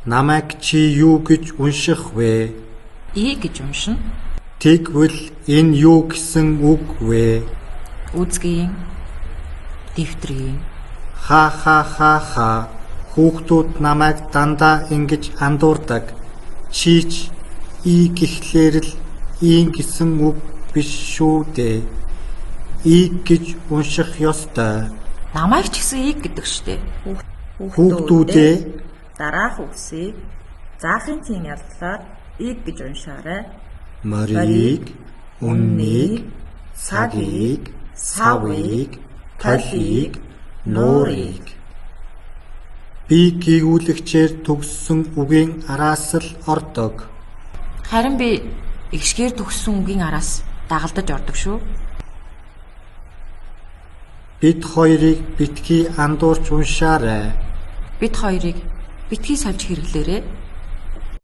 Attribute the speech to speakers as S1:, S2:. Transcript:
S1: Намайг чи юу гэж унших вэ?
S2: И гэж уншина.
S1: Тэгвэл энэ юу гэсэн үг вэ?
S2: Үзгийн, дэвтрийн.
S1: Ха. Хүүхдүүд намайг дандаа ингэж андуурдаг. Чич и гэхлээр л ийн гэсэн үг биш шүү дээ. И гэж унших ёстой.
S2: Намайг ч гэсэн ийг гэдэг штэ.
S1: Хүүхдүүдээ
S3: дараах үгсийг заахын цэн ялдлаар ийг гэж уншаарай.
S1: морийг, үннийг, цагийг, савыг, толийг, нуурыг. Би гүйгүүлэгчээр төгссөн үгийн араас л ордог.
S2: Харин би игшгээр төгссөн үгийн араас дагалдаж ордог шүү.
S1: Бид хоёрыг битгий андуурч уншаарай.
S2: Бид хоёрыг битгий сольж хэрэглээрэй.